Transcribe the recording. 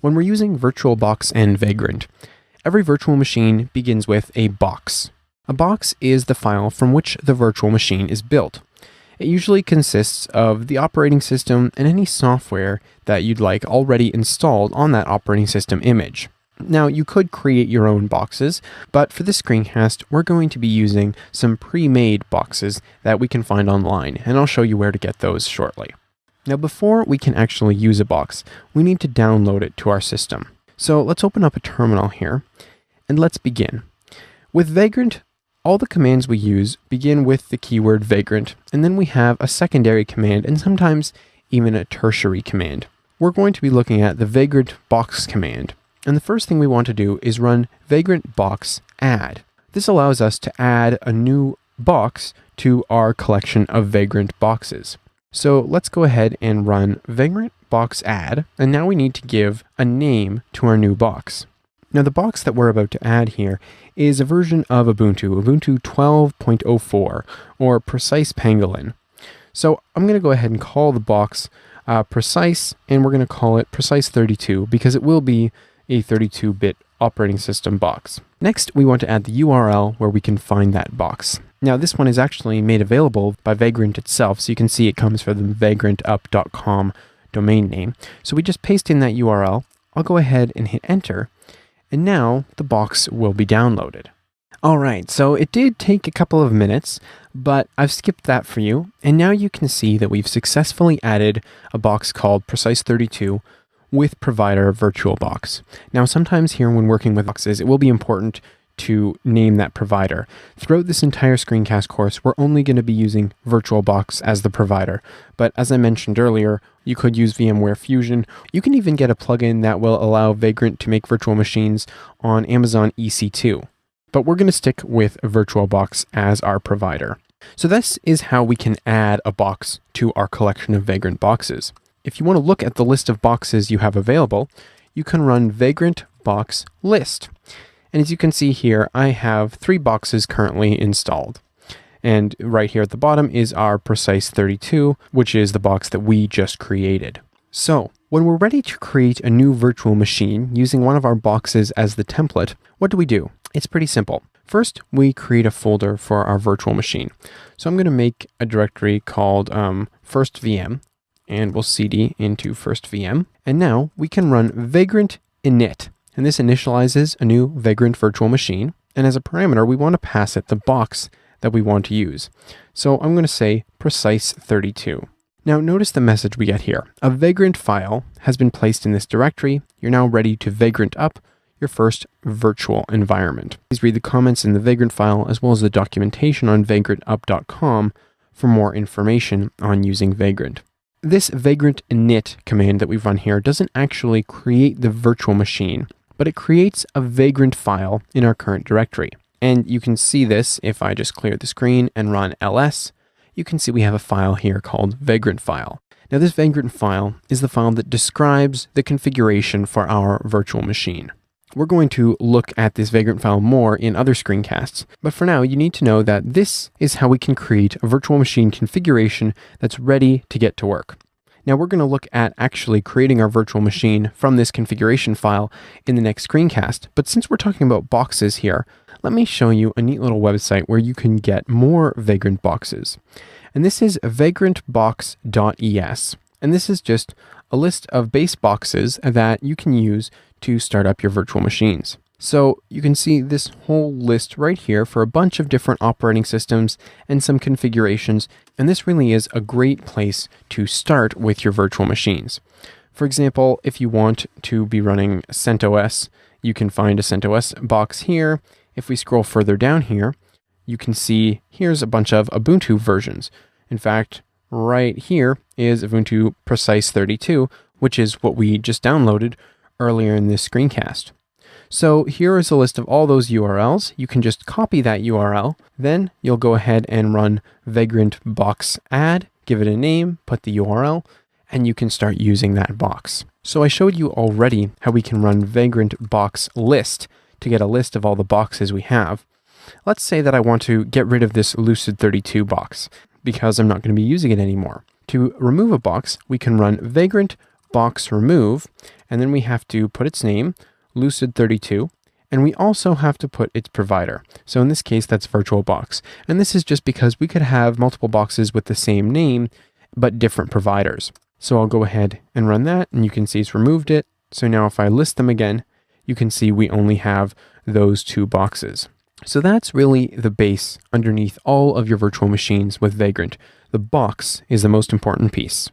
When we're using VirtualBox and Vagrant, every virtual machine begins with a box. A box is the file from which the virtual machine is built. It usually consists of the operating system and any software that you'd like already installed on that operating system image. Now, you could create your own boxes, but for this screencast, we're going to be using some pre-made boxes that we can find online, and I'll show you where to get those shortly. Now, before we can actually use a box, we need to download it to our system. So let's open up a terminal here, and let's begin. With Vagrant, all the commands we use begin with the keyword Vagrant, and then we have a secondary command and sometimes even a tertiary command. We're going to be looking at the Vagrant Box command, and the first thing we want to do is run Vagrant Box add. This allows us to add a new box to our collection of Vagrant boxes. So let's go ahead and run Vagrant Box add, and now we need to give a name to our new box. Now the box that we're about to add here is a version of Ubuntu 12.04, or Precise Pangolin. So I'm going to go ahead and call the box Precise, and we're going to call it Precise 32 because it will be a 32-bit operating system box. Next, we want to add the URL where we can find that box. Now this one is actually made available by Vagrant itself, so you can see it comes from the vagrantup.com domain name. So we just paste in that URL. I'll go ahead and hit enter, and now the box will be downloaded. Alright, so it did take a couple of minutes, but I've skipped that for you, and now you can see that we've successfully added a box called Precise 32 with provider VirtualBox. Now sometimes here when working with boxes, it will be important to name that provider. Throughout this entire screencast course, we're only going to be using VirtualBox as the provider, but as I mentioned earlier, you could use VMware Fusion. You can even get a plugin that will allow Vagrant to make virtual machines on Amazon EC2. But we're going to stick with VirtualBox as our provider. So this is how we can add a box to our collection of Vagrant boxes. If you want to look at the list of boxes you have available, you can run Vagrant Box List. And as you can see here, I have 3 boxes currently installed. And right here at the bottom is our Precise 32, which is the box that we just created. So when we're ready to create a new virtual machine using one of our boxes as the template, what do? It's pretty simple. First, we create a folder for our virtual machine. So I'm going to make a directory called first VM, and we'll cd into first VM. And now we can run Vagrant init. And this initializes a new Vagrant virtual machine. And as a parameter, we want to pass it the box that we want to use. So I'm going to say Precise 32. Now notice the message we get here. A Vagrant file has been placed in this directory. You're now ready to Vagrant up your first virtual environment. Please read the comments in the Vagrant file as well as the documentation on vagrantup.com for more information on using Vagrant. This Vagrant init command that we've run here doesn't actually create the virtual machine, but it creates a Vagrant file in our current directory. And you can see this if I just clear the screen and run ls. You can see we have a file here called Vagrant file. Now this Vagrant file is the file that describes the configuration for our virtual machine. We're going to look at this Vagrant file more in other screencasts, but for now you need to know that this is how we can create a virtual machine configuration that's ready to get to work. Now we're going to look at actually creating our virtual machine from this configuration file in the next screencast, but since we're talking about boxes here, let me show you a neat little website where you can get more Vagrant boxes. And this is vagrantbox.es. And this is just a list of base boxes that you can use to start up your virtual machines. So you can see this whole list right here for a bunch of different operating systems and some configurations. And this really is a great place to start with your virtual machines. For example, if you want to be running CentOS, you can find a CentOS box here. If we scroll further down here, you can see here's a bunch of Ubuntu versions. In fact, right here is Ubuntu Precise 32, which is what we just downloaded earlier in this screencast. So here is a list of all those URLs. You can just copy that URL. Then you'll go ahead and run Vagrant Box add, give it a name, put the URL, and you can start using that box. So I showed you already how we can run Vagrant Box list to get a list of all the boxes we have. Let's say that I want to get rid of this Lucid 32 box because I'm not going to be using it anymore. To remove a box, we can run Vagrant box remove, and then we have to put its name, Lucid32, and we also have to put its provider. So in this case, that's VirtualBox. And this is just because we could have multiple boxes with the same name, but different providers. So I'll go ahead and run that, and you can see it's removed it. So now if I list them again, you can see we only have those 2 boxes. So that's really the base underneath all of your virtual machines with Vagrant. The box is the most important piece.